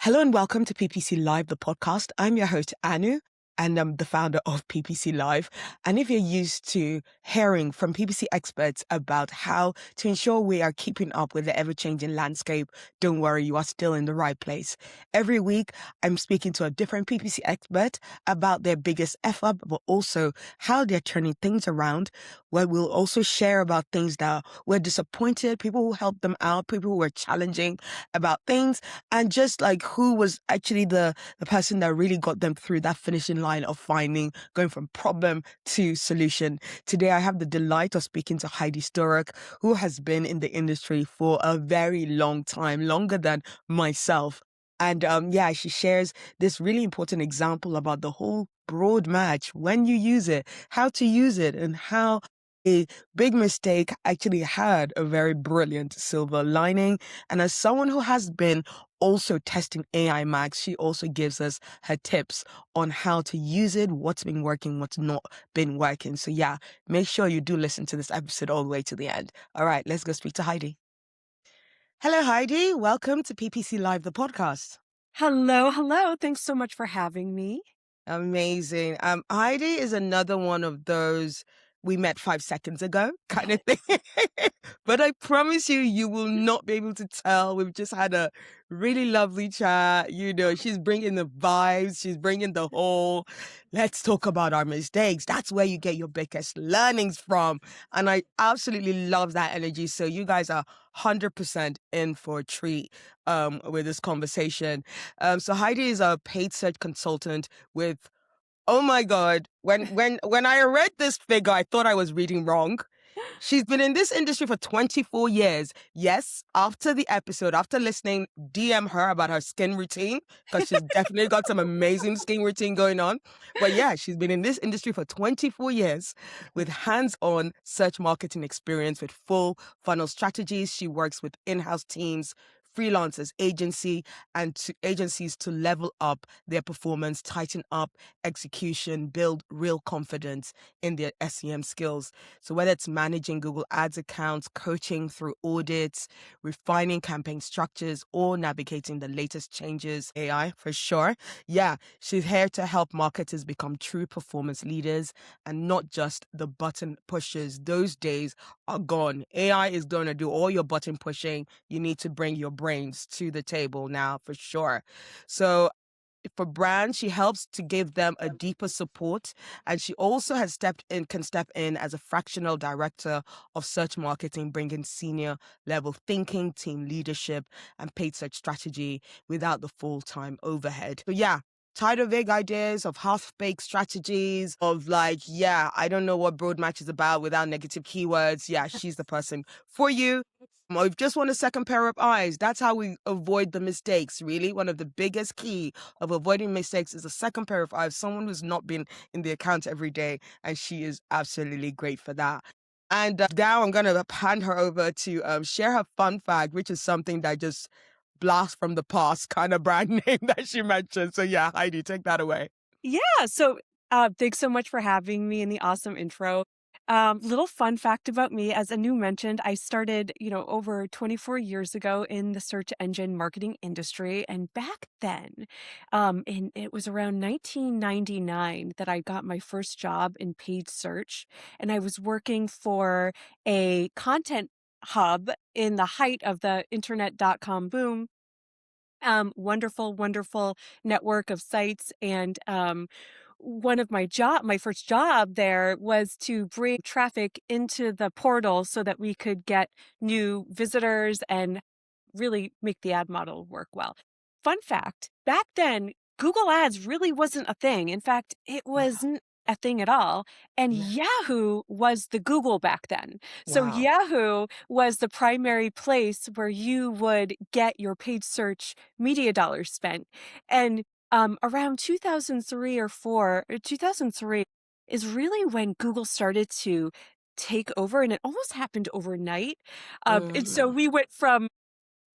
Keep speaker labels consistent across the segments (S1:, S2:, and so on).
S1: Hello and welcome to PPC Live, the podcast. I'm your host, Anu, and I'm the founder of PPC Live. And if you're used to hearing from PPC experts about how to ensure we are keeping up with the ever-changing landscape, don't worry, you are still in the right place. Every week, I'm speaking to a different PPC expert about their biggest F-up, but also how they're turning things around, where we'll also share about things that were disappointed, people who helped them out, people who were challenging about things, and just like who was actually the person that really got them through that finishing line of going from problem to solution. Today, I have the delight of speaking to Heidi Sturrock, who has been in the industry for a very long time, longer than myself. And she shares this really important example about the whole broad match, when you use it, how to use it, and how a big mistake actually had a very brilliant silver lining. And as someone who has been also testing AI Max, she also gives us her tips on how to use it, what's been working, what's not been working. So yeah, make sure you do listen to this episode all the way to the end. All right, let's go speak to Heidi. Hello, Heidi. Welcome to PPC Live, the podcast.
S2: Hello. Thanks so much for having me.
S1: Amazing. Heidi is another one of those we met 5 seconds ago kind of thing. But I promise you, you will not be able to tell. We've just had a really lovely chat. She's bringing the vibes. She's bringing the whole, let's talk about our mistakes. That's where you get your biggest learnings from. And I absolutely love that energy. So you guys are 100% in for a treat with this conversation. So Heidi is a paid search consultant with, oh my God, when I read this figure, I thought I was reading wrong. She's been in this industry for 24 years. Yes, after the episode, after listening, DM her about her skin routine, because she's definitely got some amazing skin routine going on. But yeah, she's been in this industry for 24 years with hands-on search marketing experience with full funnel strategies. She works with in-house teams, freelancers, agencies to level up their performance, tighten up execution, build real confidence in their SEM skills. So whether it's managing Google Ads accounts, coaching through audits, refining campaign structures, or navigating the latest changes, AI for sure. Yeah, she's here to help marketers become true performance leaders and not just the button pushers. Those days are gone. AI is going to do all your button pushing. You need to bring your brains to the table now for sure. So for brands, she helps to give them a deeper support. And she also can step in as a fractional director of search marketing, bringing senior level thinking, team leadership, and paid search strategy without the full-time overhead. So yeah, tired of vague ideas, of half-baked strategies, of I don't know what broad match is about without negative keywords. Yeah, she's the person for you. Or if you just want a second pair of eyes, that's how we avoid the mistakes, really. One of the biggest key of avoiding mistakes is a second pair of eyes, someone who's not been in the account every day, and she is absolutely great for that. And now I'm going to hand her over to share her fun fact, which is something that just blast from the past kind of brand name that she mentioned. So yeah, Heidi, take that away.
S2: Yeah. Thanks so much for having me and the awesome intro. Little fun fact about me, as Anu mentioned, I started, over 24 years ago in the search engine marketing industry. And back then, it was around 1999 that I got my first job in paid search. And I was working for a content hub in the height of the internet.com boom. Wonderful network of sites. And one of my first job there was to bring traffic into the portal so that we could get new visitors and really make the ad model work well. Fun fact, back then, Google Ads really wasn't a thing. In fact, it wasn't a thing at all. And
S1: Yeah.
S2: Yahoo was the Google back then. So
S1: Wow.
S2: Yahoo was the primary place where you would get your paid search media dollars spent. And around 2003 or 2003 is really when Google started to take over, and it almost happened overnight. And so
S1: Mhm.
S2: we went from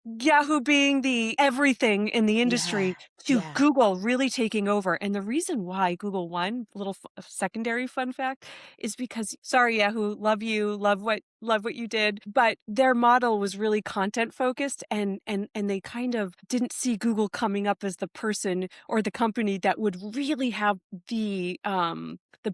S2: Yahoo being the everything in the
S1: Yeah.
S2: industry to
S1: Yeah.
S2: Google really taking over. And the reason why Google won, secondary fun fact, is because, sorry, Yahoo, love you, love what love what you did. But their model was really content focused, and they kind of didn't see Google coming up as the person or the company that would really have the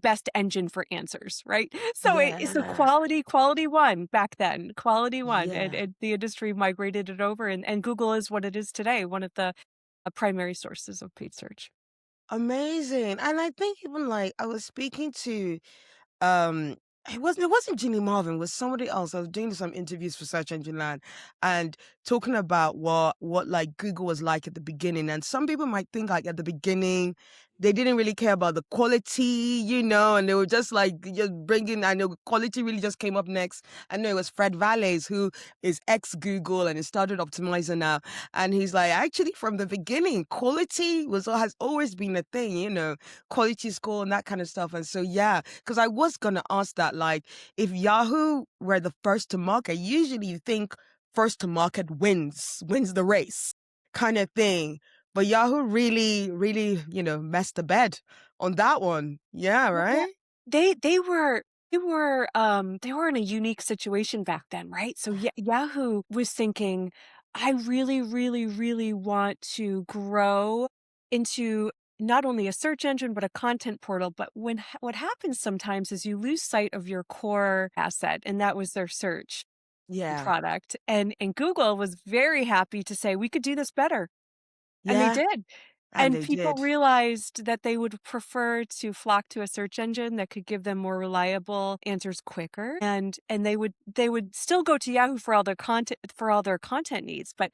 S2: best engine for answers, right? So
S1: Yeah.
S2: quality won back then, quality won,
S1: Yeah.
S2: and the industry migrated it over, and Google is what it is today, one of the primary sources of paid search.
S1: Amazing. And I think even like I was speaking to um it wasn't Ginny Marvin, it was somebody else. I was doing some interviews for Search Engine Land and talking about what like Google was like at the beginning. And some people might think like at the beginning they didn't really care about the quality, and they were just like just bringing. I know quality really just came up next. I know it was Fred Valles who is ex Google and he started Optimizer now, and he's like actually from the beginning quality has always been a thing, quality score and that kind of stuff. And so, yeah, because I was going to ask that, like, if Yahoo were the first to market, usually you think first to market wins the race kind of thing. But Yahoo really, really, messed the bed on that one. Yeah,
S2: Well,
S1: right?
S2: they were in a unique situation back then, right? So Yahoo was thinking, I really, really, really want to grow into not only a search engine but a content portal. But what happens sometimes is you lose sight of your core asset, and that was their search
S1: Yeah.
S2: product. And Google was very happy to say we could do this better, and they
S1: Yeah.
S2: did.
S1: And
S2: And
S1: they
S2: people
S1: did.
S2: realized that they would prefer to flock to a search engine that could give them more reliable answers quicker, and they would still go to Yahoo for all their content needs. But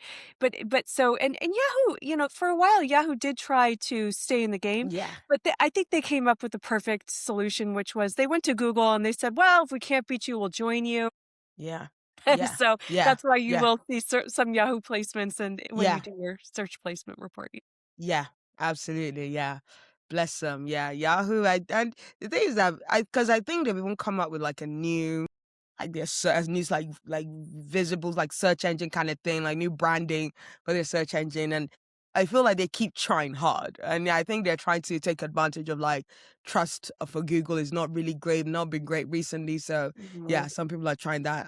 S2: so and Yahoo, for a while Yahoo did try to stay in the game,
S1: Yeah.
S2: but I think they came up with the perfect solution, which was they went to Google and they said, "Well, if we can't beat you, we'll join you."
S1: Yeah.
S2: And
S1: Yeah.
S2: so
S1: Yeah.
S2: that's why you
S1: Yeah.
S2: will see some Yahoo placements and when you
S1: Yeah.
S2: do your search placement reporting.
S1: Yeah, absolutely. Yeah. Bless them. Yeah. Yahoo. And the thing is that because I think they've even come up with like a new, I guess, as news like visible like search engine kind of thing, like new branding for their search engine. And I feel like they keep trying hard. And yeah, I think they're trying to take advantage of like trust for Google is not really great, not been great recently. So
S2: Mhm.
S1: yeah, some people are trying that.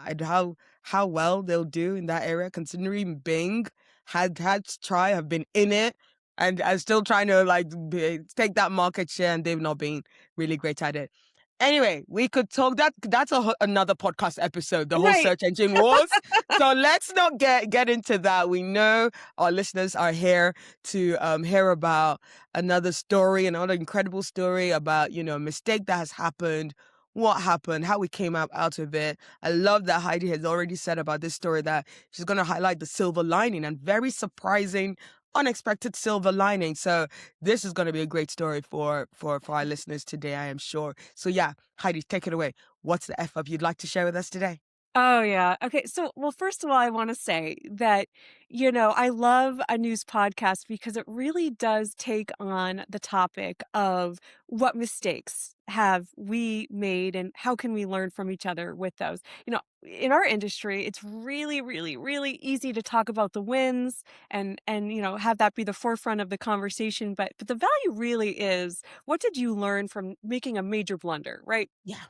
S1: How well they'll do in that area, considering Bing had to try, have been in it and are still trying to like take that market share, and they've not been really great at it. Anyway, we could talk that's another podcast episode, the whole
S2: Right.
S1: search engine wars. So let's not get into that. We know our listeners are here to hear about another story, another incredible story about, a mistake that has happened, what happened, how we came out of it. I love that Heidi has already said about this story that she's going to highlight the silver lining and very surprising unexpected silver lining. So this is going to be a great story for our listeners today, I am sure. So yeah, Heidi, take it away. What's the F up you'd like to share with us today?
S2: Oh, yeah. Okay. So, well, first of all, I want to say that, I love a news podcast because it really does take on the topic of what mistakes have we made and how can we learn from each other with those. In our industry, it's really, really, really easy to talk about the wins and have that be the forefront of the conversation. But the value really is, what did you learn from making a major blunder, right?
S1: Yeah,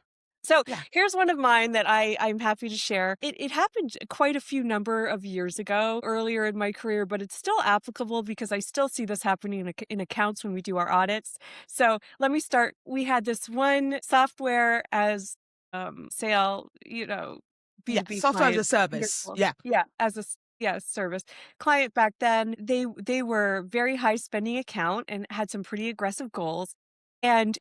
S2: So
S1: yeah,
S2: here's one of mine that I'm happy to share. It happened quite a few number of years ago, earlier in my career, but it's still applicable because I still see this happening in accounts when we do our audits. So let me start. We had this one software as sale,
S1: yeah.
S2: B2B
S1: Software as a
S2: client.
S1: service.
S2: Wonderful.
S1: Yeah,
S2: Yeah, yeah, service client back then. They were very high spending account and had some pretty aggressive goals. And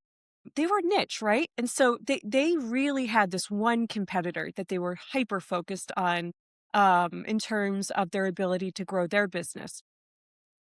S2: they were niche, right? And so they really had this one competitor that they were hyper focused on, in terms of their ability to grow their business.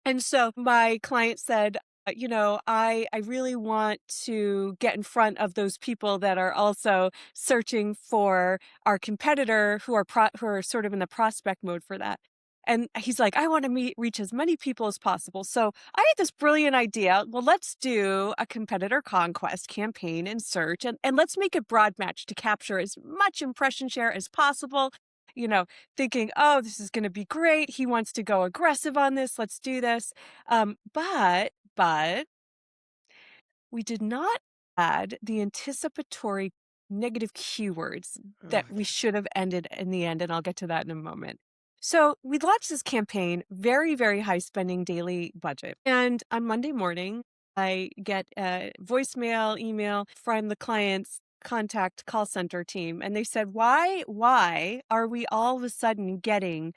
S2: And so my client said, I really want to get in front of those people that are also searching for our competitor who are sort of in the prospect mode for that. And he's like, I want to reach as many people as possible. So I had this brilliant idea. Well, let's do a competitor conquest campaign in search and let's make it broad match to capture as much impression share as possible. You know, thinking, oh, this is going to be great. He wants to go aggressive on this. Let's do this. But we did not add the anticipatory. negative keywords
S1: Oh
S2: that
S1: my
S2: we
S1: God.
S2: should have ended in the end, and I'll get to that in a moment. So we launched this campaign, very, very high spending daily budget. And on Monday morning, I get a voicemail, email from the client's contact call center team. And they said, why are we all of a sudden getting,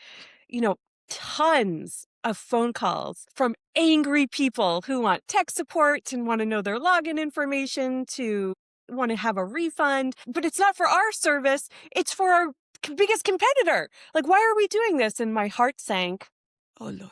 S2: you know, tons of phone calls from angry people who want tech support and want to know their login information, to want to have a refund, but it's not for our service, it's for our biggest competitor. Like, why are we doing this? And my heart sank.
S1: Oh Lord.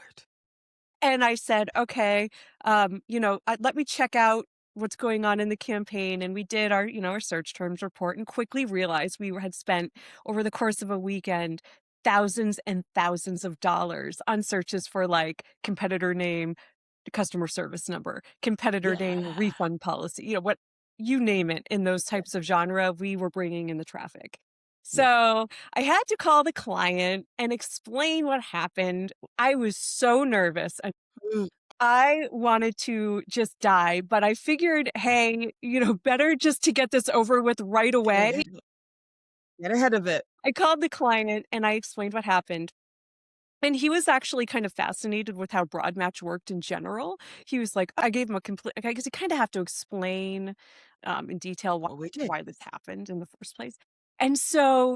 S2: And I said, okay, let me check out what's going on in the campaign. And we did our, our search terms report, and quickly realized had spent over the course of a weekend thousands and thousands of dollars on searches for like competitor name, customer service number, competitor name,
S1: Yeah.
S2: refund policy, what you name it in those types of genre, we were bringing in the traffic.
S1: Yeah.
S2: So I had to call the client and explain what happened. I was so nervous.
S1: Mm,
S2: I wanted to just die, but I figured, hey, better just to get this over with right
S1: get
S2: away.
S1: ahead of it. Get ahead of it.
S2: I called the client and I explained what happened. And he was actually kind of fascinated with how Broad Match worked in general. He was like, I gave him a complete, because you kind of have to explain in detail
S1: Oh, we did.
S2: why this happened in the first place. And so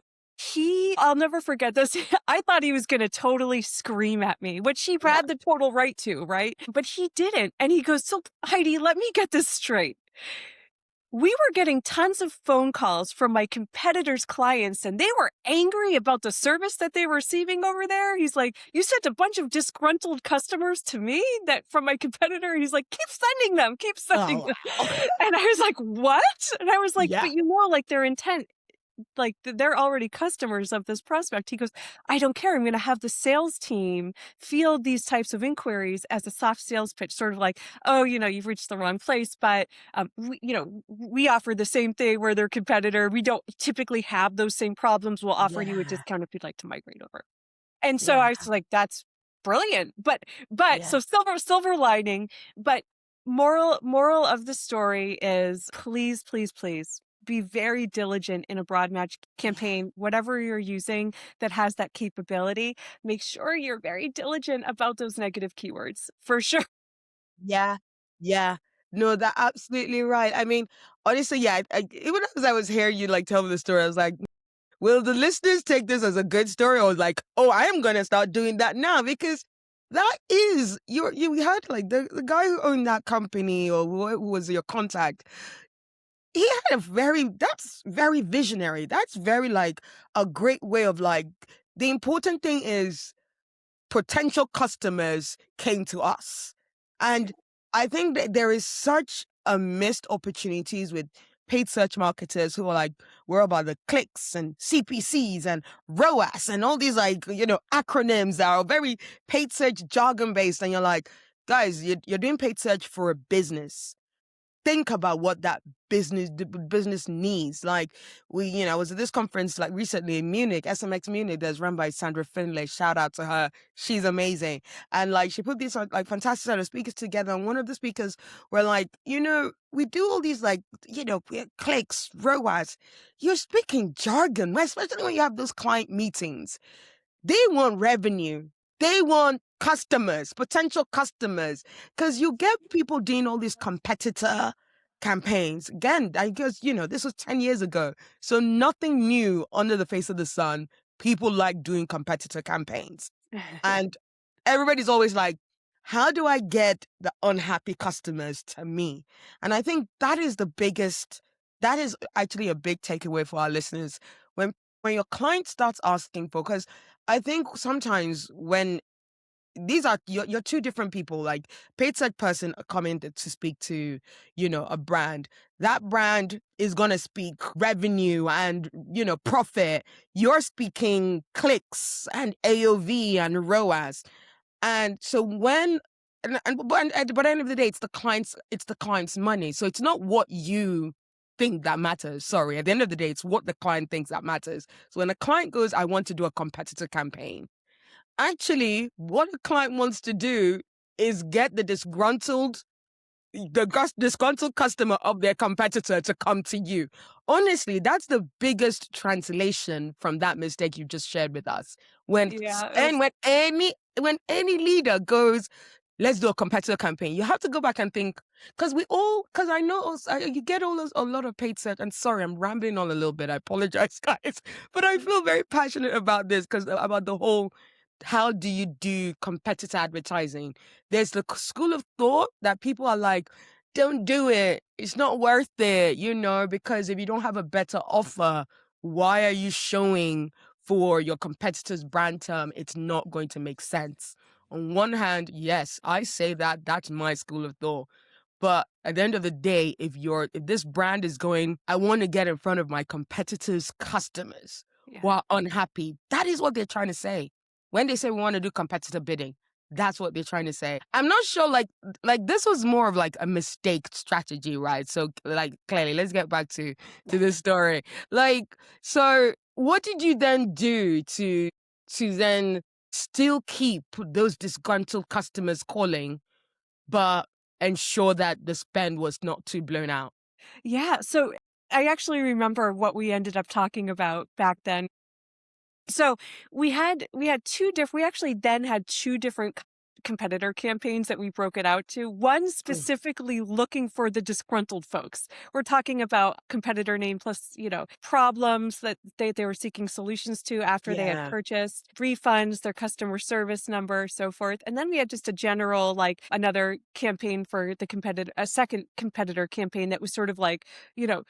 S2: I'll never forget this. I thought he was going to totally scream at me, which he
S1: Yeah.
S2: had the total right to, right? But he didn't. And he goes, so Heidi, let me get this straight. We were getting tons of phone calls from my competitors' clients, and they were angry about the service that they were receiving over there. He's like, you sent a bunch of disgruntled customers to me that from my competitor. He's like, keep sending them, keep sending
S1: Oh
S2: them.
S1: wow.
S2: And I was like, what? And I was like,
S1: Yeah.
S2: but like their intent, like they're already customers of this prospect. He goes, I don't care. I'm going to have the sales team field these types of inquiries as a soft sales pitch, sort of like, oh, you've reached the wrong place, but we offer the same thing. We're their competitor. We don't typically have those same problems. We'll offer you a
S1: Yeah.
S2: discount if you'd like to migrate over. And so
S1: Yeah.
S2: I was like, that's brilliant. But
S1: Yeah.
S2: so silver lining, but moral of the story is, please, please, please be very diligent in a broad match
S1: Yeah.
S2: campaign, whatever you're using that has that capability. Make sure you're very diligent about those negative keywords for sure.
S1: Yeah. Yeah. No, that's absolutely right. I mean, honestly, yeah, even as I was hearing you like tell me the story, I was like, will the listeners take this as a good story, or like, oh, I am gonna start doing that now? Because that is you heard like the guy who owned that company, or who was your contact. He had that's very visionary. That's very like a great way of like, the important thing is potential customers came to us. And I think that there is such a missed opportunities with paid search marketers who are like, we're about the clicks and CPCs and ROAS and all these like, acronyms that are very paid search jargon based. And you're like, guys, you're doing paid search for a business. Think about what that the business needs. Like I was at this conference like recently in Munich, SMX Munich, that's run by Sandra Finlay. Shout out to her. She's amazing. And like she put these like fantastic set of speakers together. And one of the speakers were like, we do all these like, clicks, ROAS. You're speaking jargon, especially when you have those client meetings. They want revenue. They want customers, potential customers, because you get people doing all these competitor campaigns. Again, I guess, this was 10 years ago. So nothing new under the face of the sun. People like doing competitor campaigns. And everybody's always like, how do I get the unhappy customers to me? And I think that is actually a big takeaway for our listeners. When your client starts asking for, because I think sometimes when these are you're two different people, like paid search person coming to speak to, a brand. That brand is going to speak revenue and, profit. You're speaking clicks and AOV and ROAS. And so when but at the end of the day, it's the client's money. So it's not what you think that matters. Sorry. At the end of the day, it's what the client thinks that matters. So when a client goes, I want to do a competitor campaign, actually what the client wants to do is get the disgruntled the disgruntled customer of their competitor to come to you. Honestly, that's the biggest translation from that mistake you just shared with us.
S2: Yeah, it was
S1: When any leader goes, let's do a competitor campaign, you have to go back and think, because I know also, you get a lot of paid search. And sorry, I'm rambling on a little bit. I apologize, guys, but I feel very passionate about this because about the whole. How do you do competitor advertising? There's the school of thought that people are like, don't do it. It's not worth it, because if you don't have a better offer, why are you showing for your competitor's brand term? It's not going to make sense. On one hand, yes, I say that that's my school of thought. But at the end of the day, if this brand is going, I want to get in front of my competitors' customers who
S2: yeah.
S1: are unhappy, that is what they're trying to say. When they say we want to do competitor bidding, that's what they're trying to say. I'm not sure, like this was more of like a mistake strategy, right? So like clearly, let's get back to this story. Like, so what did you then do to then still keep those disgruntled customers calling, but ensure that the spend was not too blown out?
S2: Yeah, so I actually remember what we ended up talking about back then. So we actually then had two different competitor campaigns that we broke it out to. One
S1: Mm.
S2: specifically looking for the disgruntled folks. We're talking about competitor name plus, problems that they were seeking solutions to after they had
S1: Yeah.
S2: purchased, refunds, their customer service number, so forth. And then we had just a general, like another campaign for a second competitor campaign that was sort of like, you know,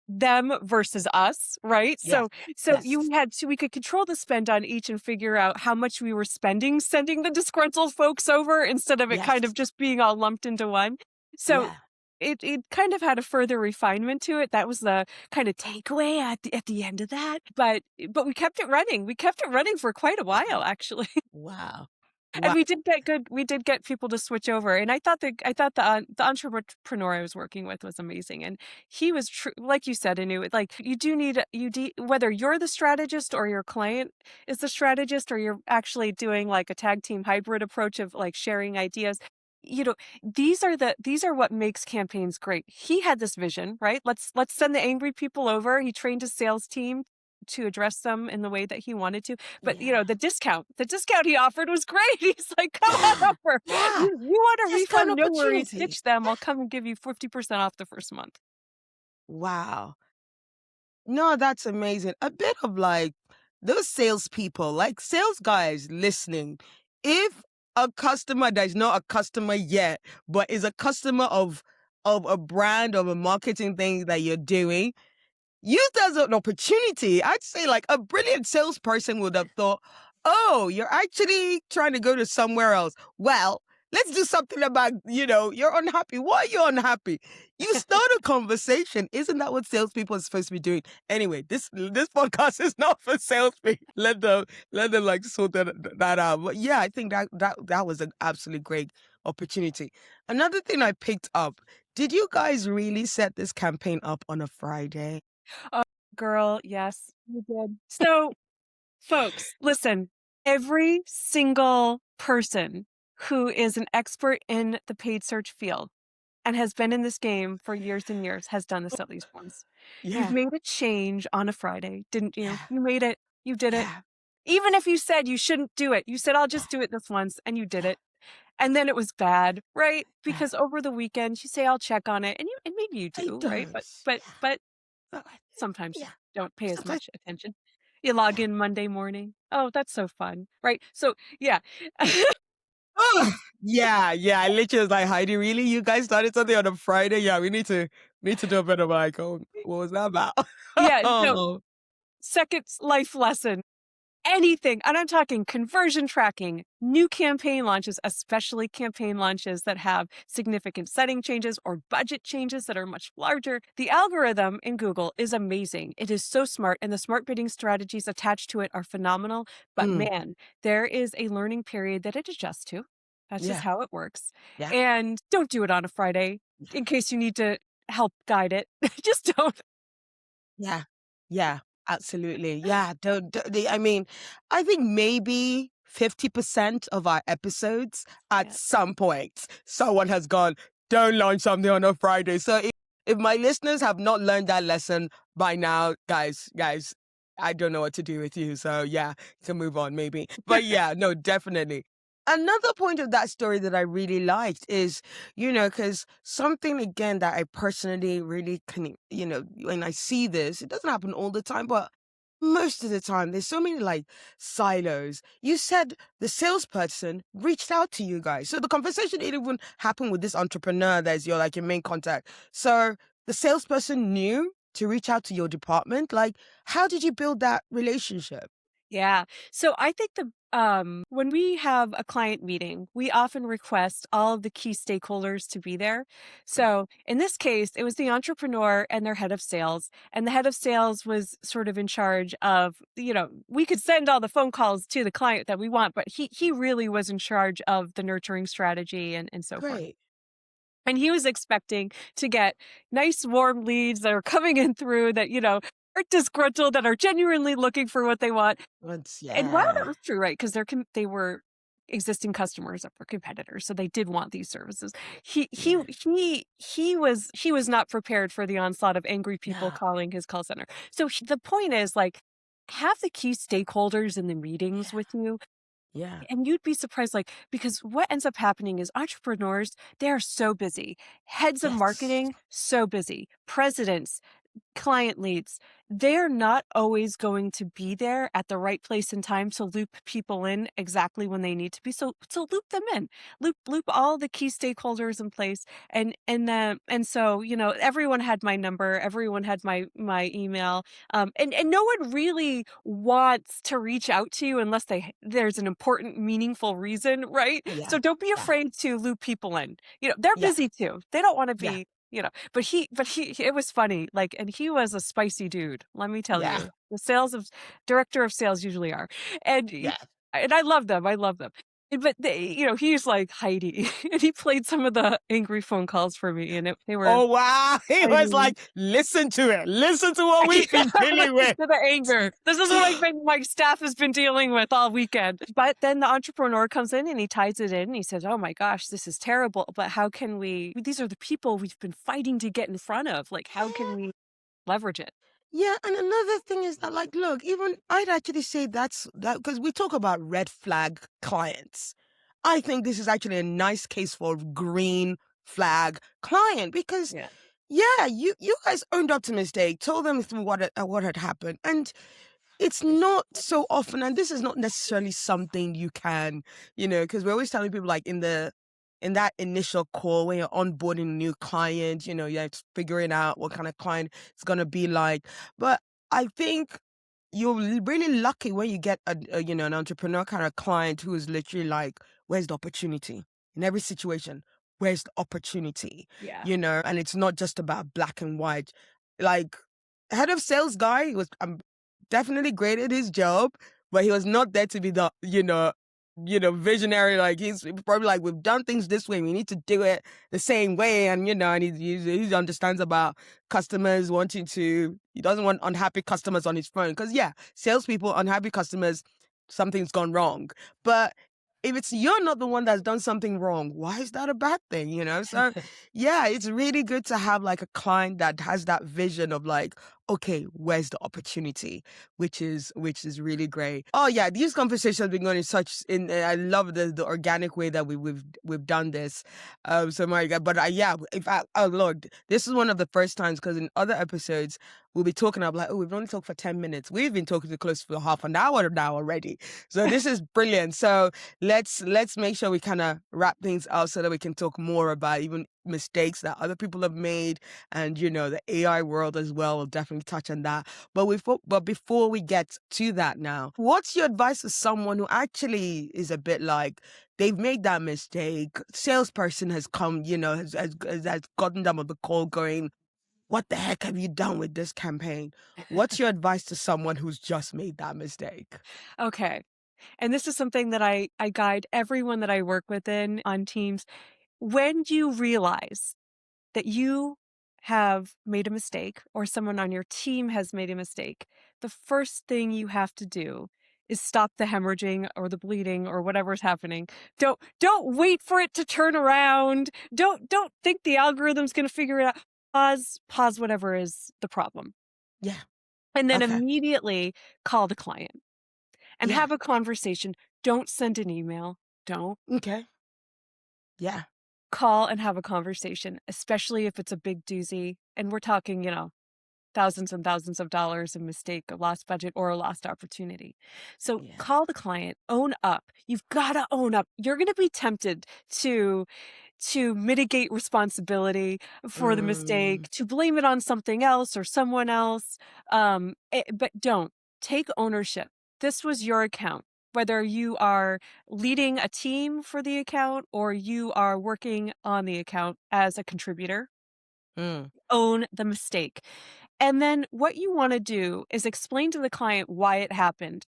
S2: them versus us, right?
S1: Yes.
S2: So
S1: Yes.
S2: we could control the spend on each and figure out how much we were spending sending the disgruntled folks over instead of it kind of
S1: Yes.
S2: just being all lumped into one. So
S1: Yeah.
S2: it kind of had a further refinement to it. That was the kind of takeaway at the end of that. But we kept it running. We kept it running for quite a
S1: Wow.
S2: while, actually.
S1: Wow.
S2: And
S1: Wow.
S2: we did get people to switch over, and I thought the entrepreneur I was working with was amazing, and he was like you said, Anu, like, you do need whether you're the strategist or your client is the strategist, or you're actually doing, like, a tag team hybrid approach of, like, sharing ideas, you know, these are what makes campaigns great. He had this vision, right? Let's send the angry people over. He trained his sales team to address them in the way that he wanted to. But,
S1: Yeah.
S2: the discount he offered was great. He's like, "Come on
S1: Yeah.
S2: over.
S1: Yeah.
S2: You want a
S1: Discount
S2: refund? No worries.
S1: opportunity.
S2: Ditch them. I'll come and give you 50% off the first month."
S1: Wow. No, that's amazing. A bit of like those salespeople, like sales guys listening. If a customer that is not a customer yet, but is a customer of a brand, of a marketing thing that you're doing, used as an opportunity, I'd say like a brilliant salesperson would have thought, oh, you're actually trying to go to somewhere else. Well, let's do something about, you're unhappy. Why are you unhappy? You start a conversation. Isn't that what salespeople are supposed to be doing? Anyway, this podcast is not for salespeople. Let them like sort that out. But yeah, I think that was an absolutely great opportunity. Another thing I picked up, did you guys really set this campaign up on a Friday?
S2: Oh, girl, yes, you did. So, folks, listen, every single person who is an expert in the paid search field and has been in this game for years and years has done this at least once. You've
S1: Yeah.
S2: made a change on a Friday, didn't you?
S1: Yeah.
S2: You made it. You did it.
S1: Yeah.
S2: Even if you said you shouldn't do it, you said, "I'll
S1: Yeah.
S2: just do it this once," and you did
S1: Yeah.
S2: it. And then it was bad, right?
S1: Yeah.
S2: Because over the weekend you say, "I'll check on it," and maybe you
S1: It
S2: do, right? But
S1: does.
S2: but
S1: Yeah.
S2: but
S1: But
S2: sometimes you
S1: yeah.
S2: don't pay as
S1: Sometimes.
S2: much attention. You log
S1: Yeah.
S2: in Monday morning. Oh, that's so fun, right? So, yeah.
S1: Oh, yeah. Yeah. I literally was like, Heidi, really? You guys started something on a Friday? Yeah, we need to do a bit of like, oh, what was that about?
S2: Yeah, so
S1: Oh.
S2: second life lesson. Anything, and I'm talking conversion tracking, new campaign launches, especially campaign launches that have significant setting changes or budget changes that are much larger. The algorithm in Google is amazing. It is so smart, and the smart bidding strategies attached to it are phenomenal. But
S1: Mm,
S2: man, there is a learning period that it adjusts to. That's just
S1: yeah.
S2: how it works.
S1: Yeah.
S2: And don't do it on a Friday
S1: Yeah.
S2: in case you need to help guide it. Just don't.
S1: Yeah. Yeah. Absolutely. Yeah. I mean, I think maybe 50% of our episodes at
S2: Yeah.
S1: some point, someone has gone, don't launch something on a Friday. So if my listeners have not learned that lesson by now, guys, I don't know what to do with you. So yeah, to move on maybe. But yeah, no, definitely. Another point of that story that I really liked is, because something again that I personally really can, when I see this, it doesn't happen all the time, but most of the time, there's so many like silos. You said the salesperson reached out to you guys. So the conversation didn't even happen with this entrepreneur that's your main contact. So the salesperson knew to reach out to your department. Like, how did you build that relationship?
S2: Yeah. So I think when we have a client meeting, we often request all of the key stakeholders to be there. So in this case, it was the entrepreneur and their head of sales. And the head of sales was sort of in charge of, we could send all the phone calls to the client that we want, but he really was in charge of the nurturing strategy and so forth.
S1: Great.
S2: And he was expecting to get nice, warm leads that are coming in through that, are disgruntled, that are genuinely looking for what they want. And while that
S1: Yeah.
S2: was true, right? Because they were existing customers of our competitors, so they did want these services. He he
S1: Yeah.
S2: he he was not prepared for the onslaught of angry people
S1: Yeah.
S2: calling his call center. So the point is, like, have the key stakeholders in the meetings
S1: Yeah.
S2: with you,
S1: Yeah.
S2: and you'd be surprised, like, because what ends up happening is entrepreneurs, they are so busy. Heads of
S1: Yes.
S2: marketing, so busy. Presidents, client leads, they're not always going to be there at the right place and time to loop people in exactly when they need to be. So loop them in, loop all the key stakeholders in place. And so, everyone had my number, everyone had my email. And no one really wants to reach out to you unless there's an important, meaningful reason, right?
S1: Yeah.
S2: So don't be
S1: Yeah.
S2: afraid to loop people in. They're
S1: Yeah.
S2: busy too. They don't want to
S1: Yeah.
S2: be, but he it was funny, like, and he was a spicy dude, let me tell
S1: Yeah.
S2: you. The sales of director of sales usually are. And
S1: Yeah.
S2: I love them. But he's like, "Heidi," and he played some of the angry phone calls for me, and they were,
S1: Oh wow. He
S2: I
S1: was
S2: mean,
S1: like, listen to it. Listen to what we've been dealing
S2: listen
S1: with.
S2: to the anger. This is what my staff has been dealing with all weekend. But then the entrepreneur comes in and he ties it in and he says, "Oh my gosh, this is terrible, but how can these are the people we've been fighting to get in front of. Like, how can we leverage it?"
S1: Yeah, and another thing is that, like, look, even I'd actually say that's that because we talk about red flag clients. I think this is actually a nice case for green flag client because,
S2: Yeah.
S1: yeah, you guys owned up to mistake, told them what had happened, and it's not so often, and this is not necessarily something you can, because we're always telling people like in that initial call when you're onboarding a new client, you're figuring out what kind of client it's gonna be like. But I think you're really lucky when you get an entrepreneur kind of client who is literally like, where's the opportunity in every situation? Where's the opportunity?
S2: Yeah.
S1: And it's not just about black and white. Like head of sales guy, he was definitely great at his job, but he was not there to be the, visionary. Like he's probably like, we've done things this way, we need to do it the same way. And and he understands about customers wanting to. He doesn't want unhappy customers on his phone because yeah, salespeople, unhappy customers, something's gone wrong. But if it's you're not the one that's done something wrong, why is that a bad thing? So yeah, it's really good to have like a client that has that vision of like, okay, where's the opportunity? Which is really great. Oh yeah, these conversations have been going in I love the organic way that we've done this. So my God, but yeah, if I oh Lord, this is one of the first times because in other episodes we'll be talking about like, oh, we've only talked for 10 minutes. We've been talking to close for half an hour now already. So this is brilliant. So let's make sure we kind of wrap things up so that we can talk more about even mistakes that other people have made and the AI world as well. We'll definitely touch on that. But before we get to that now, what's your advice to someone who actually is a bit like they've made that mistake? Salesperson has come, has gotten them on the call going, what the heck have you done with this campaign? What's your advice to someone who's just made that mistake?
S2: Okay. And this is something that I guide everyone that I work with on teams. When you realize that you have made a mistake or someone on your team has made a mistake, the first thing you have to do is stop the hemorrhaging or the bleeding or whatever's happening. Don't wait for it to turn around. Don't think the algorithm's going to figure it out. Pause whatever is the problem.
S1: Yeah.
S2: And then
S1: Okay.
S2: immediately call the client and
S1: Yeah.
S2: have a conversation. Don't send an email. Don't
S1: Okay. Yeah.
S2: call and have a conversation, especially if it's a big doozy. And we're talking, thousands and thousands of dollars in mistake, a lost budget, or a lost opportunity. So
S1: Yeah.
S2: call the client, own up. You've got to own up. You're going to be tempted to mitigate responsibility for the
S1: Mm,
S2: mistake, to blame it on something else or someone else. But don't take ownership. This was your account. Whether you are leading a team for the account or you are working on the account as a contributor,
S1: mm,
S2: own the mistake. And then what you want to do is explain to the client why it happened,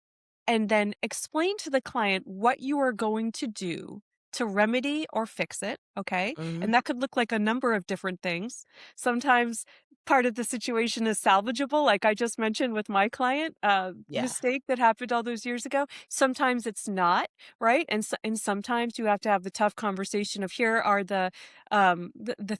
S2: and then explain to the client what you are going to do to remedy or fix it. Okay.
S1: mhm.
S2: And that could look like a number of different things. Sometimes part of the situation is salvageable, like I just mentioned with my client,
S1: Yeah.
S2: mistake that happened all those years ago. Sometimes it's not, right? And sometimes you have to have the tough conversation of here are the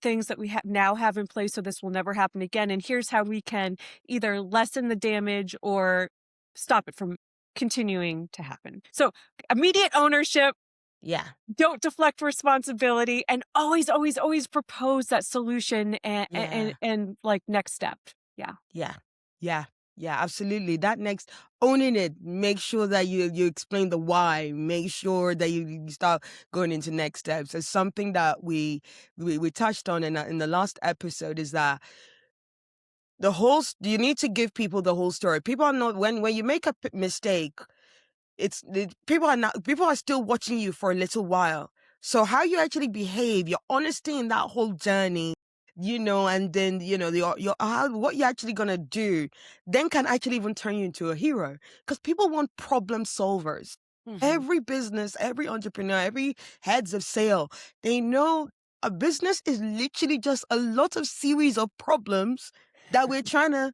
S2: things that we now have in place so this will never happen again. And here's how we can either lessen the damage or stop it from continuing to happen. So immediate ownership,
S1: Yeah.
S2: don't deflect responsibility, and always, always, always propose that solution
S1: Yeah.
S2: and like next step. Yeah.
S1: Yeah. Yeah. Yeah, absolutely. That next owning it, make sure that you explain the why. Make sure that you start going into next steps. It's something that we touched on in the last episode is that you need to give people the whole story. People are not when you make a mistake, people are still watching you for a little while. So how you actually behave, your honesty in that whole journey, and then your what you're actually gonna do, then can actually even turn you into a hero. Because people want problem solvers.
S2: Mhm.
S1: Every business, every entrepreneur, every heads of sale, they know a business is literally just a lot of series of problems that we're trying to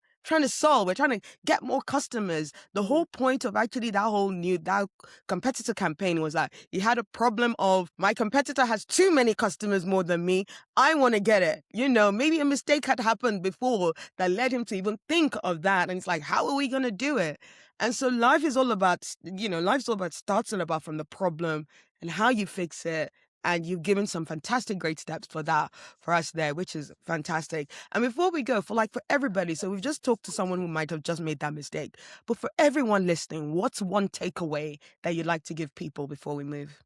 S1: solve. We're trying to get more customers. The
S2: Mhm.
S1: whole point of actually that competitor campaign was that you had a problem of my competitor has too many customers more than me. I want to get it. Maybe a mistake had happened before that led him to even think of that. And it's like, how are we going to do it? And so life's all about starting about from the problem and how you fix it. And you've given some fantastic, great steps for that for us there, which is fantastic. And before we go, for everybody, so we've just talked to someone who might have just made that mistake. But for everyone listening, what's one takeaway that you'd like to give people before we move?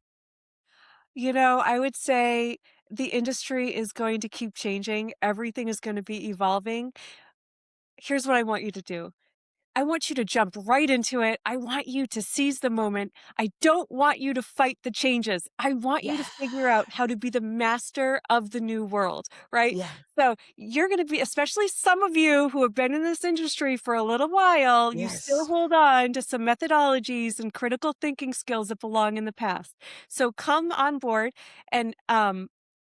S2: I would say the industry is going to keep changing. Everything is going to be evolving. Here's what I want you to do. I want you to jump right into it. I want you to seize the moment. I don't want you to fight the changes. I want you to
S1: Yeah.
S2: figure out how to be the master of the new world, right?
S1: Yeah.
S2: So you're going to be, especially some of you who have been in this industry for a little while, you still
S1: Yes.
S2: hold on to some methodologies and critical thinking skills that belong in the past. So come on board and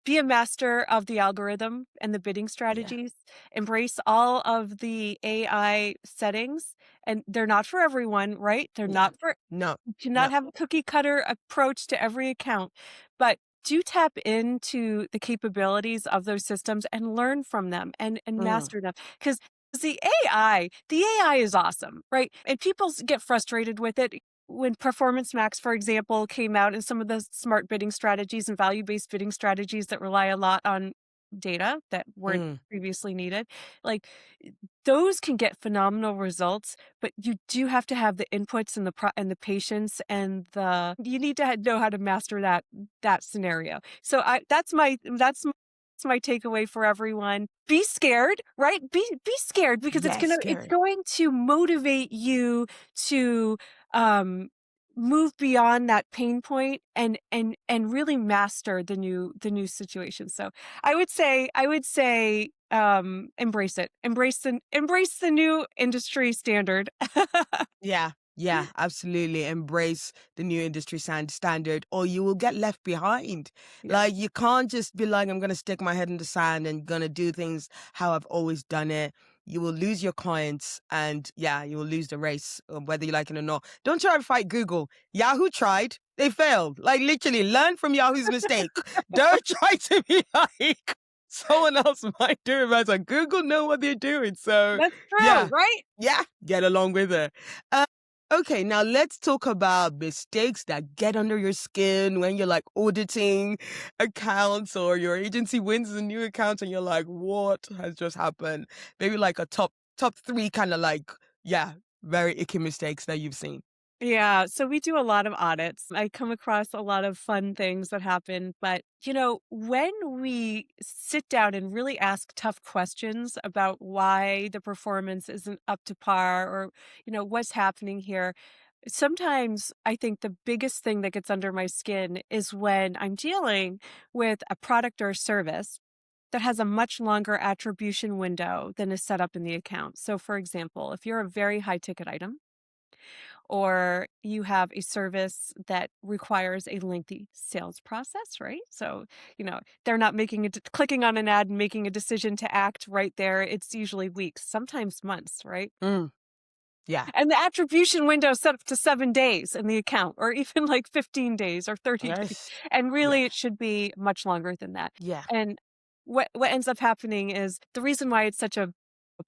S2: be a master of the algorithm and the bidding
S1: Yeah.
S2: strategies. Embrace all of the AI settings, and they're not for everyone, right? They're
S1: Yeah.
S2: not for
S1: No.
S2: You cannot
S1: No.
S2: have a cookie cutter approach to every account, but do tap into the capabilities of those systems and learn from them and
S1: Mm,
S2: master them. Because the AI is awesome, right? And people get frustrated with it. When Performance Max, for example, came out and some of the smart bidding strategies and value-based bidding strategies that rely a lot on data that weren't
S1: mm.
S2: previously needed, like those can get phenomenal results, but you do have to have the inputs and the patience and you need to know how to master that scenario. So that's my takeaway for everyone. Be scared, right? Be scared because
S1: Yes,
S2: it's
S1: scary.
S2: going to motivate you to um move beyond that pain point and really master the new situation. So I would say embrace it. Embrace the new industry standard.
S1: Yeah, yeah, absolutely. Embrace the new industry standard, or you will get left behind.
S2: Yeah.
S1: Like, you can't just be like, I'm going to stick my head in the sand and going to do things how I've always done it. you will lose your clients, and yeah, you will lose the race, whether you like it or not. Don't try and fight Google. Yahoo tried. They failed. Like, literally, learn from Yahoo's mistake. Don't try to be like someone else might do it. But like, Google know what they're doing. So
S2: That's true,
S1: yeah,
S2: right?
S1: yeah, get along with it. Uh, okay, now let's talk about mistakes that get under your skin when you're like auditing accounts, or your agency wins a new account and you're like, what has just happened? Maybe like a top three kind of like, yeah, very icky mistakes that you've seen.
S2: Yeah, so we do a lot of audits. I come across a lot of fun things that happen, but when we sit down and really ask tough questions about why the performance isn't up to par, or what's happening here, sometimes I think the biggest thing that gets under my skin is when I'm dealing with a product or service that has a much longer attribution window than is set up in the account. So for example, if you're a very high ticket item, or you have a service that requires a lengthy sales process, right? So, they're not making it, clicking on an ad and making a decision to act right there. It's usually weeks, sometimes months, right?
S1: Mm, yeah.
S2: And the attribution window is set up to 7 days in the account, or even like 15 days or 30 days.
S1: Yes.
S2: And
S1: Yeah.
S2: really, it should be much longer than that.
S1: Yeah.
S2: And what ends up happening is the reason why it's such a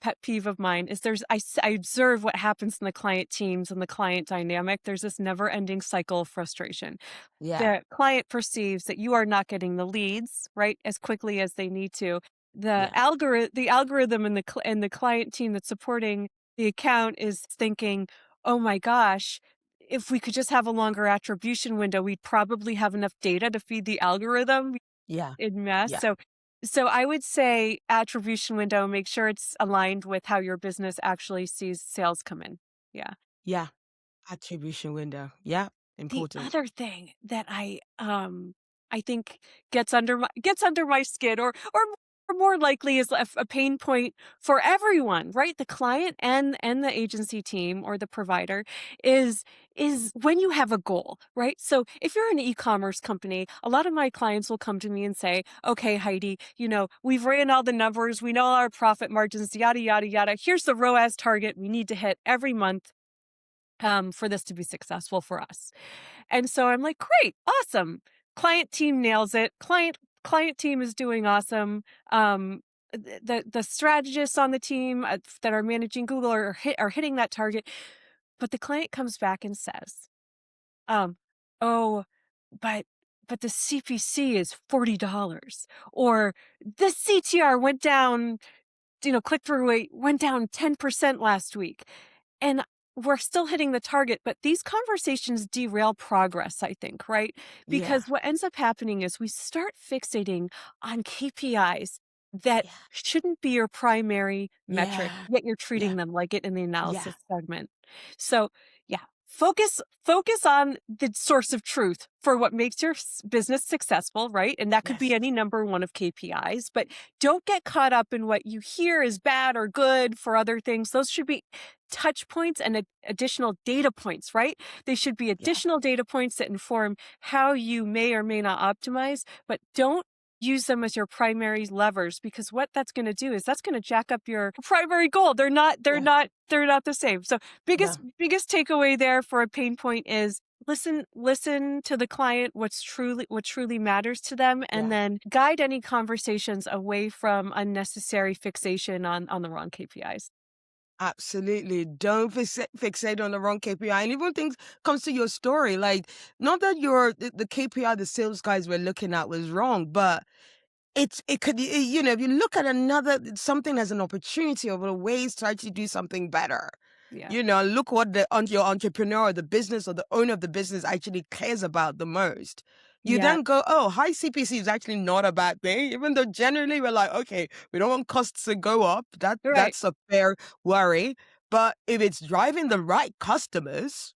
S2: pet peeve of mine is I observe what happens in the client teams and the client dynamic. There's this never ending cycle of frustration.
S1: Yeah.
S2: The client perceives that you are not getting the leads right as quickly as they need to.
S1: Yeah.
S2: The algorithm and the client team that's supporting the account is thinking, "Oh my gosh, if we could just have a longer attribution window, we'd probably have enough data to feed the algorithm
S1: Yeah.
S2: in mess."
S1: Yeah.
S2: So I would say attribution window, make sure it's aligned with how your business actually sees sales come in. Yeah.
S1: Yeah. Attribution window. Yeah.
S2: The
S1: Important.
S2: other thing that I think gets under my skin, or more likely is a pain point for everyone, right? The client and the agency team or the provider is when you have a goal, right? So if you're an e-commerce company, a lot of my clients will come to me and say, "Okay, Heidi, we've ran all the numbers, we know our profit margins, yada yada yada. Here's the ROAS target we need to hit every month for this to be successful for us." And so I'm like, great, awesome. Client team nails it. Client team is doing awesome. The strategists on the team that are managing Google are hitting that target. But the client comes back and says, um, "Oh, but the CPC is $40, or the CTR went down. Click through rate went down 10% last week." And we're still hitting the target, but these conversations derail progress, I think, right?
S1: Yeah.
S2: Because what ends up happening is we start fixating on KPIs that
S1: Yeah.
S2: shouldn't be your primary metric,
S1: Yeah.
S2: yet you're
S1: Yeah.
S2: treating them like it in the
S1: Yeah.
S2: analysis segment. So, yeah, focus on the source of truth for what makes your business successful, right? And that could be
S1: Yes.
S2: any number one of KPIs, but don't get caught up in what you hear is bad or good for other things. Those should be touch points and additional data points, right? They should be
S1: Yeah.
S2: additional data points that inform how you may or may not optimize, but don't use them as your primary levers, because what that's going to do is that's going to jack up your primary goal.
S1: Yeah.
S2: They're not the same. So
S1: Yeah.
S2: biggest takeaway there for a pain point is listen to the client, what truly matters to them, and
S1: Yeah.
S2: then guide any conversations away from unnecessary fixation on the wrong KPIs.
S1: Absolutely. Don't fixate on the wrong KPI. And even things comes to your story, like, not that the KPI the sales guys were looking at was wrong, but it could, if you look at another something as an opportunity or a ways to actually do something better.
S2: Yeah.
S1: Look what your entrepreneur or the business or the owner of the business actually cares about the most. You
S2: Yeah.
S1: then go, oh, high CPC is actually not a bad thing, even though generally we're like, okay, we don't want costs to go up.
S2: Right.
S1: That's a fair worry. But if it's driving the right customers,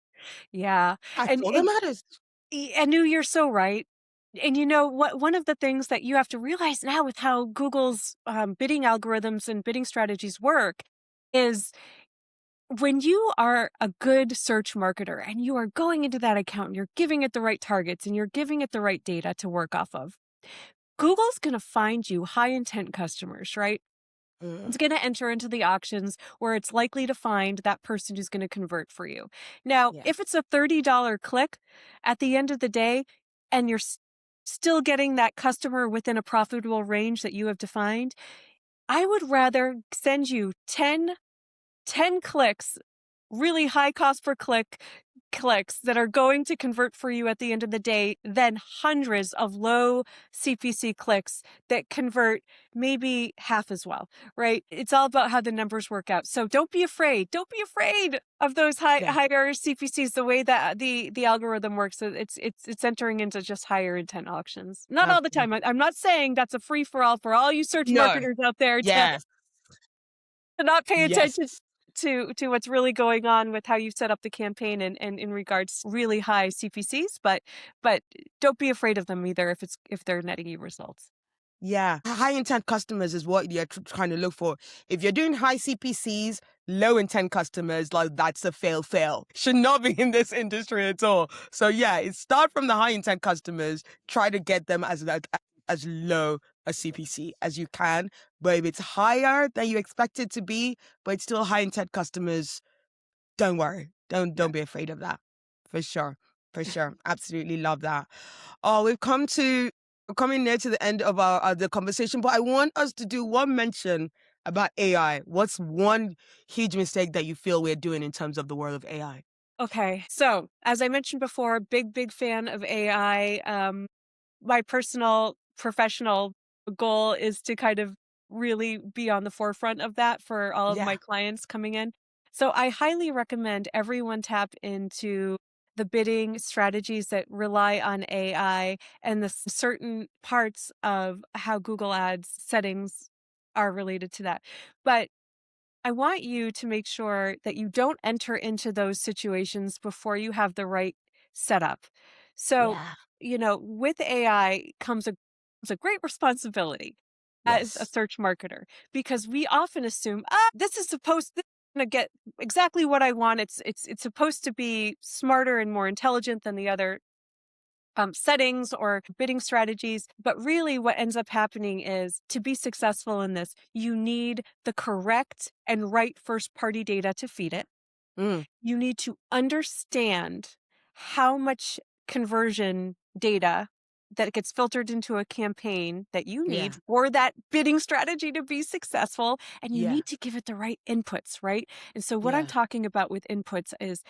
S2: Yeah.
S1: that's
S2: And
S1: all that
S2: and
S1: matters.
S2: and you're so right. And what one of the things that you have to realize now with how Google's bidding algorithms and bidding strategies work is when you are a good search marketer and you are going into that account and you're giving it the right targets and you're giving it the right data to work off of, Google's going to find you high intent customers, right? It's going to enter into the auctions where it's likely to find that person who's going to convert for you. Now,
S1: Yeah.
S2: if it's a $30 click at the end of the day and you're still getting that customer within a profitable range that you have defined, I would rather send you 10 clicks, really high cost per click clicks that are going to convert for you at the end of the day than hundreds of low CPC clicks that convert maybe half as well, right? It's all about how the numbers work out. So don't be afraid. Don't be afraid of those
S1: Yeah.
S2: higher CPCs. The way that the algorithm works, so it's entering into just higher intent auctions. Not all the time.
S1: Absolutely.
S2: I'm not saying that's a free for all you search
S1: No.
S2: marketers out there
S1: Yes.
S2: to not pay
S1: Yes.
S2: attention to what's really going on with how you set up the campaign and in regards to really high CPCs, but don't be afraid of them either if they're netting you results.
S1: Yeah. High intent customers is what you're trying to look for. If you're doing high CPCs, low intent customers, like that's a fail. Should not be in this industry at all. So yeah, start from the high intent customers, try to get them as low a CPC as you can. But if it's higher than you expect it to be, but it's still high intent customers, don't worry.
S2: Yeah.
S1: Don't be afraid of that. For sure. For sure. Absolutely love that. Oh, we're coming near to the end of our the conversation, but I want us to do one mention about AI. What's one huge mistake that you feel we're doing in terms of the world of AI?
S2: Okay. So as I mentioned before, big fan of AI. My personal professional goal is to kind of really be on the forefront of that for all of my
S1: Yeah.
S2: clients coming in. So I highly recommend everyone tap into the bidding strategies that rely on AI and the certain parts of how Google Ads settings are related to that. But I want you to make sure that you don't enter into those situations before you have the right setup. So,
S1: Yeah.
S2: with AI comes a great responsibility as a
S1: Yes.
S2: search marketer because we often assume, this is to get exactly what I want. It's supposed to be smarter and more intelligent than the other settings or bidding strategies. But really, what ends up happening is to be successful in this, you need the correct and right first party data to feed it.
S1: Mm.
S2: You need to understand how much conversion data that gets filtered into a campaign that you need
S1: Yeah.
S2: for that bidding strategy to be successful. And you
S1: Yeah.
S2: need to give it the right inputs, right? And so, what I'm
S1: Yeah.
S2: talking about with inputs is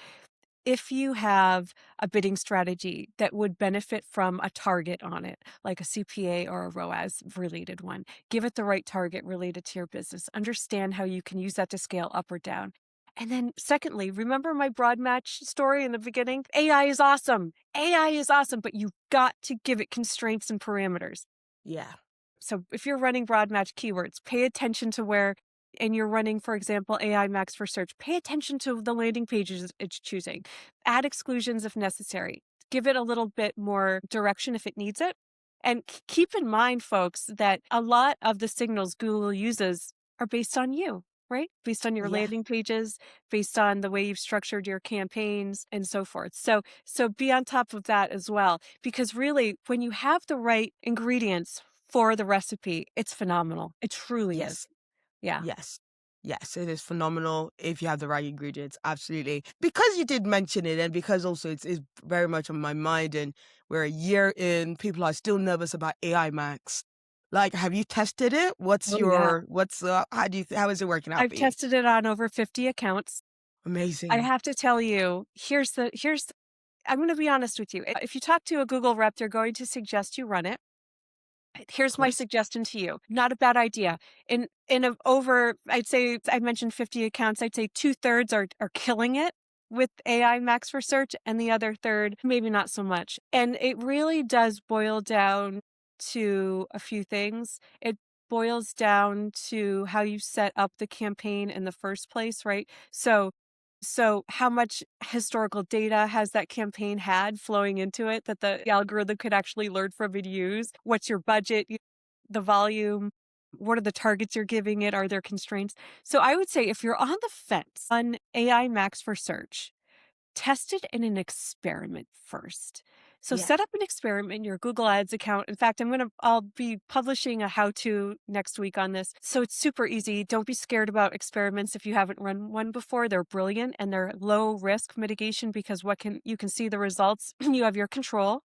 S2: if you have a bidding strategy that would benefit from a target on it, like a CPA or a ROAS related one, give it the right target related to your business. Understand how you can use that to scale up or down. And then, secondly, remember my broad match story in the beginning? AI is awesome. AI is awesome, but you've got to give it constraints and parameters.
S1: Yeah.
S2: So if you're running broad match keywords, pay attention to where, and you're running, for example, AI Max for search, pay attention to the landing pages it's choosing. Add exclusions if necessary. Give it a little bit more direction if it needs it. And keep in mind, folks, that a lot of the signals Google uses are based on you, right? Based on your
S1: Yeah.
S2: landing pages, based on the way you've structured your campaigns and so forth. So be on top of that as well, because really when you have the right ingredients for the recipe, it's phenomenal. It truly is.
S1: Yes.
S2: Yeah.
S1: Yes. Yes, it is phenomenal if you have the right ingredients. Absolutely. Because you did mention it, and because also it's very much on my mind, and we're a year in, people are still nervous about AI Max. Like, have you tested it?
S2: Oh yeah.
S1: How is it working out
S2: I've
S1: for you?
S2: tested it on over 50 accounts. I
S1: Amazing.
S2: have to tell you, I'm going to be honest with you. If you talk to a Google rep, they're going to suggest you run it.
S1: Of
S2: Here's my
S1: course.
S2: suggestion to you. Not a bad idea. I'd say I mentioned 50 accounts. I'd say 2/3 are killing it with AI Max for search, and the other third maybe not so much. And it really does boil down to a few things. It boils down to how you set up the campaign in the first place, right? So how much historical data has that campaign had flowing into it that the algorithm could actually learn from and use? What's your budget, the volume? What are the targets you're giving it? Are there constraints? So I would say if you're on the fence on AI Max for search, test it in an experiment first. So
S1: Yeah.
S2: set up an experiment in your Google Ads account. In fact, I'll be publishing a how-to next week on this. So it's super easy. Don't be scared about experiments if you haven't run one before. They're brilliant and they're low risk mitigation because you can see the results. You have your control.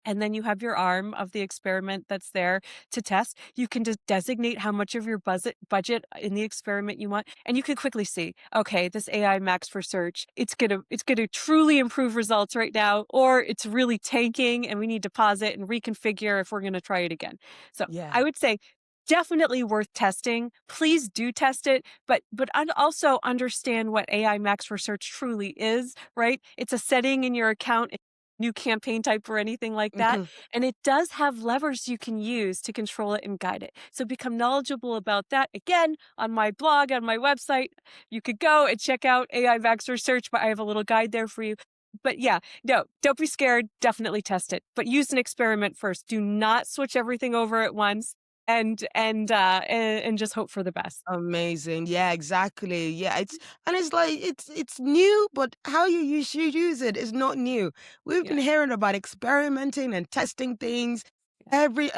S2: And then you have your arm of the experiment that's there to test. You can just designate how much of your budget in the experiment you want, and you can quickly see, okay, this AI Max for search, it's gonna truly improve results right now, or it's really tanking, and we need to pause it and reconfigure if we're gonna try it again. So
S1: Yeah.
S2: I would say definitely worth testing. Please do test it, but also understand what AI Max for search truly is. Right? It's a setting in your account, new campaign type or anything like that.
S1: Mhm.
S2: And it does have levers you can use to control it and guide it. So become knowledgeable about that. Again, on my blog, on my website, you could go and check out AI Max Search, but I have a little guide there for you. But yeah, no, don't be scared. Definitely test it, but use an experiment first. Do not switch everything over at once and just hope for the best.
S1: Amazing. Yeah, exactly. Yeah, it's like it's new, but how you should use it is not new. We've
S2: Yeah.
S1: been hearing about experimenting and testing things. Every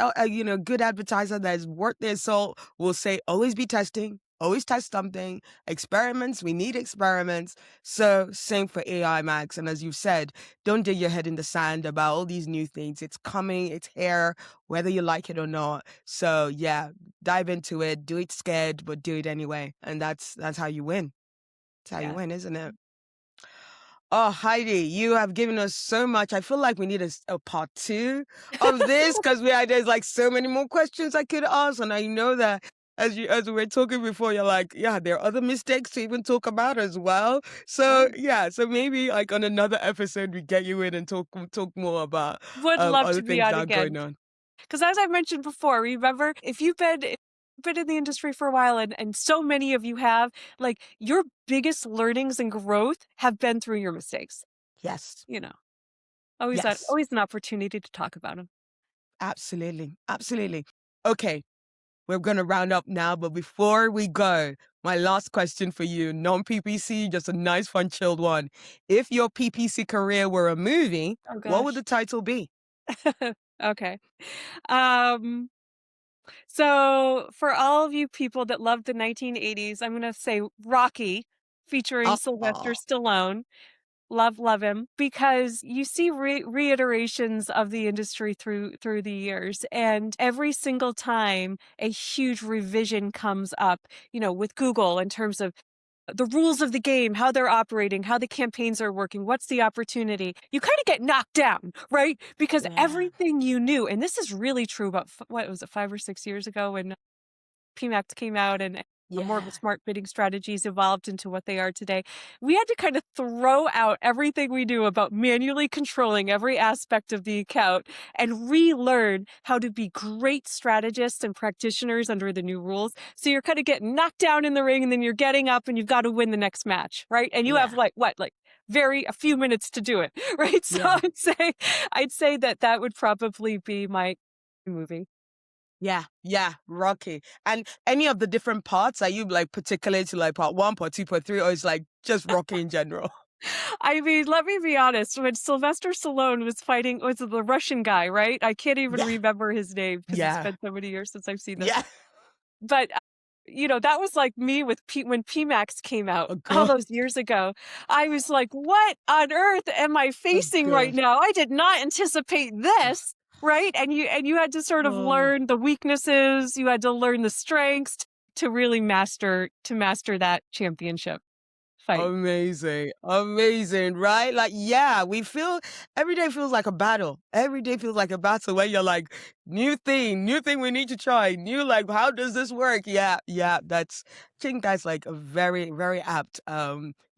S1: good advertiser that is worth their salt will say always be testing, always test something. Experiments, we need experiments. So same for AI Max. And as you've said, don't dig your head in the sand about all these new things. It's coming, it's here, whether you like it or not. So yeah, dive into it, do it scared, but do it anyway. And that's how you win. That's how you
S2: Yeah.
S1: win, isn't it? Oh, Heidi, you have given us so much. I feel like we need a part two of this because there's like so many more questions I could ask. And I know that as we were talking before, you're like, yeah, there are other mistakes to even talk about as well. So
S2: Sure.
S1: yeah, so maybe like on another episode we get you in and talk more about
S2: Would love
S1: other
S2: to be
S1: things
S2: on
S1: that are going
S2: again.
S1: on.
S2: Because as I mentioned before, remember, if you've been in the industry for a while and so many of you have, like your biggest learnings and growth have been through your mistakes.
S1: Yes.
S2: You know,
S1: Yes.
S2: always an opportunity to talk about them.
S1: Absolutely. Absolutely. Okay. We're going to round up now, but before we go, my last question for you, non-PPC, just a nice, fun, chilled one. If your PPC career were a movie,
S2: Oh
S1: what would
S2: gosh.
S1: the title be?
S2: Okay. Um, so for all of you people that love the 1980s, I'm going to say Rocky featuring Sylvester
S1: Oh,
S2: Stallone. Love him because you see reiterations of the industry through the years, and every single time a huge revision comes up, with Google in terms of the rules of the game, how they're operating, how the campaigns are working, what's the opportunity. You kind of get knocked down, right? Because
S1: yeah.
S2: everything you knew, and this is really true about what was it, 5 or 6 years ago when PMAX came out and more of the
S1: Yeah.
S2: smart bidding strategies evolved into what they are today. We had to kind of throw out everything we knew about manually controlling every aspect of the account and relearn how to be great strategists and practitioners under the new rules. So you're kind of getting knocked down in the ring and then you're getting up and you've got to win the next match, right? And you have
S1: Yeah.
S2: like a few minutes to do it, right? So
S1: Yeah.
S2: I'd say that would probably be my movie.
S1: Yeah. Yeah. Rocky. And any of the different parts, are you like particular to like part one, part two, part three, or is like just Rocky in general?
S2: I mean, let me be honest. When Sylvester Stallone was fighting, was it the Russian guy, right? I can't even
S1: Yeah.
S2: remember his name because it's
S1: Yeah.
S2: been so many years since I've seen this.
S1: Yeah.
S2: But that was like me with when PMAX came out
S1: Oh
S2: all
S1: god.
S2: those years ago. I was like, "What on earth am I
S1: Oh
S2: facing right
S1: god.
S2: now? I did not anticipate this." Right? And you had to sort of
S1: Oh.
S2: learn the weaknesses. You had to learn the strengths to really master that championship fight.
S1: Amazing. Amazing, right? Like, yeah, we feel every day feels like a battle. Every day feels like a battle where you're like, new thing we need to try. New, like, how does this work? Yeah, yeah, I think that's like a very, very apt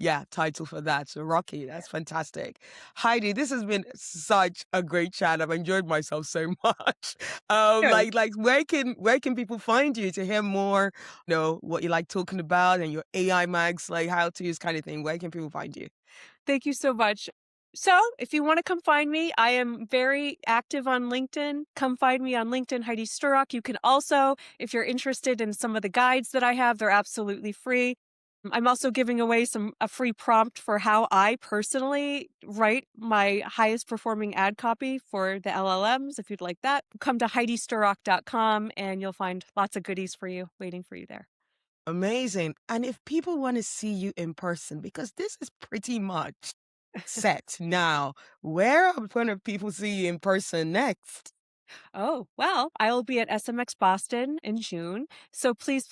S1: yeah, title for that. So Rocky, that's fantastic. Heidi, this has been such a great chat. I've enjoyed myself so much.
S2: Good.
S1: Like where can people find you to hear more what you like talking about and your AI mags, like how to use kind of thing. Where can people find you?
S2: Thank you so much. So, if you want to come find me, I am very active on LinkedIn. Come find me on LinkedIn, Heidi Sturrock. You can also, if you're interested in some of the guides that I have, they're absolutely free. I'm also giving away a free prompt for how I personally write my highest performing ad copy for the LLMs. If you'd like that, come to HeidiSturrock.com and you'll find lots of goodies for you waiting for you there.
S1: Amazing. And if people want to see you in person, because this is pretty much set now, where are going to people see you in person next?
S2: Oh, well, I will be at SMX Boston in June. So please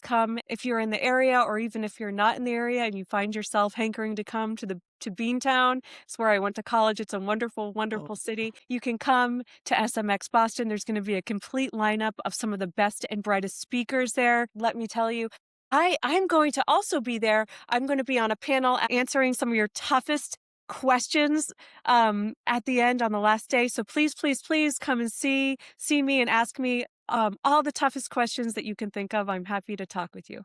S2: come if you're in the area, or even if you're not in the area and you find yourself hankering to come to Beantown. It's where I went to college. It's a wonderful,
S1: Oh,
S2: wonderful city. You can come to SMX Boston. There's going to be a complete lineup of some of the best and brightest speakers there. Let me tell you, I'm going to also be there. I'm going to be on a panel answering some of your toughest questions at the end on the last day. So please come and see me and ask me all the toughest questions that you can think of. I'm happy to talk with you.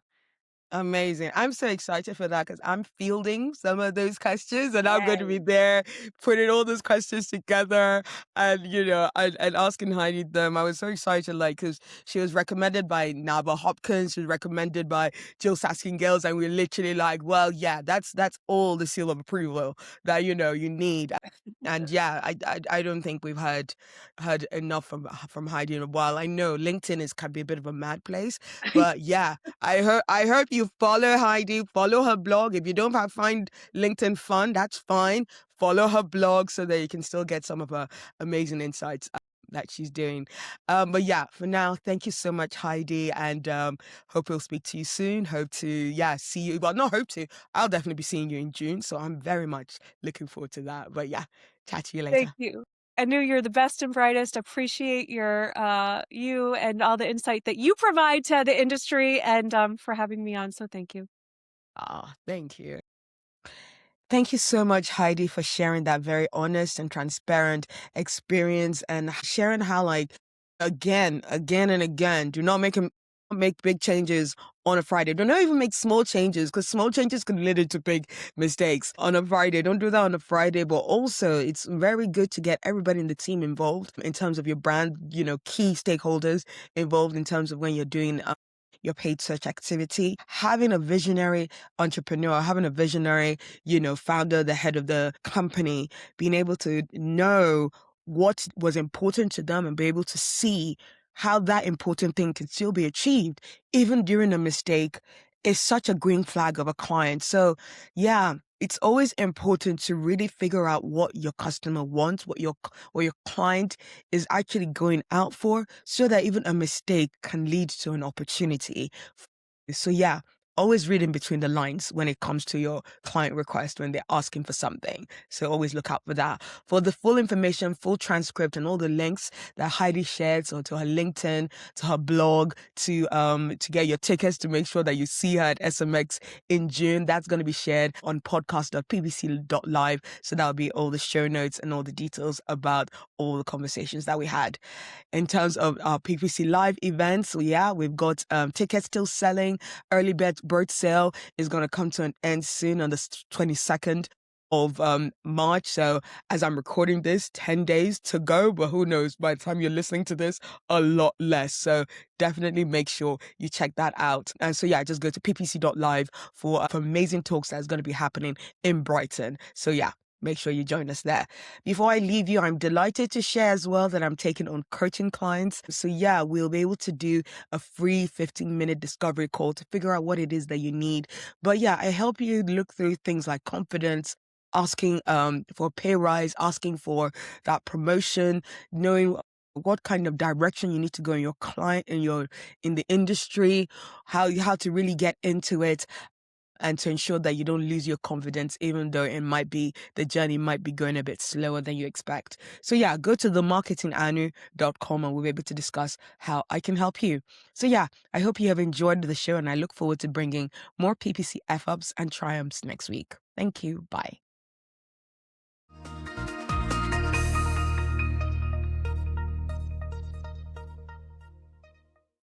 S1: amazing. I'm so excited for that because I'm fielding some of those questions and I'm going to be
S2: Yay.
S1: there putting all those questions together and, and asking Heidi them. I was so excited, like, because she was recommended by Naba Hopkins, she was recommended by Jill Saskin Gales, and we're literally like, well, yeah, that's all the seal of approval that, you need. And yeah, I don't think we've heard enough from Heidi in a while. I know LinkedIn can be a bit of a mad place, but yeah, I hope you follow Heidi, follow her blog. If you don't find LinkedIn fun, that's fine. Follow her blog so that you can still get some of her amazing insights that she's doing. But yeah, for now, thank you so much, Heidi, and hope we'll speak to you soon. Hope to see you. Well, not hope to. I'll definitely be seeing you in June, so I'm very much looking forward to that. But yeah, chat to you
S2: Thank
S1: later.
S2: you. I knew you're the best and brightest. Appreciate you and all the insight that you provide to the industry, and for having me on. So thank you.
S1: Ah, thank you. Thank you so much, Heidi, for sharing that very honest and transparent experience and sharing how, like, again and again, do not make big changes on a Friday. Do not even make small changes because small changes can lead to big mistakes on a Friday. Don't do that on a Friday. But also, it's very good to get everybody in the team involved in terms of your brand, key stakeholders involved in terms of when you're doing your paid search activity. Having a visionary entrepreneur, having a visionary founder, the head of the company, being able to know what was important to them and be able to see how that important thing can still be achieved, even during a mistake, is such a green flag of a client. So, yeah, it's always important to really figure out what your customer wants, what your client is actually going out for, so that even a mistake can lead to an opportunity. So yeah, always read in between the lines when it comes to your client request when they're asking for something. So always look out for that. For the full information, full transcript, and all the links that Heidi shared, so to her LinkedIn, to her blog, to get your tickets to make sure that you see her at SMX in June, that's going to be shared on podcast.bbc.live. So that'll be all the show notes and all the details about all the conversations that we had. In terms of our PPC Live events, so yeah, we've got tickets still selling. Early bird sale is going to come to an end soon on the 22nd of March. So as I'm recording this, 10 days to go, but who knows, by the time you're listening to this, a lot less. So definitely make sure you check that out. And so yeah, just go to ppc.live for amazing talks that's going to be happening in Brighton. So yeah, make sure you join us there. Before I leave you, I'm delighted to share as well that I'm taking on coaching clients. So yeah, we'll be able to do a free 15-minute discovery call to figure out what it is that you need. But yeah, I help you look through things like confidence, asking for a pay rise, asking for that promotion, knowing what kind of direction you need to go in your client in the industry, how to really get into it, and to ensure that you don't lose your confidence, even though the journey might be going a bit slower than you expect. So yeah, go to themarketinganu.com and we'll be able to discuss how I can help you. So yeah, I hope you have enjoyed the show and I look forward to bringing more PPC F-ups and triumphs next week. Thank you. Bye.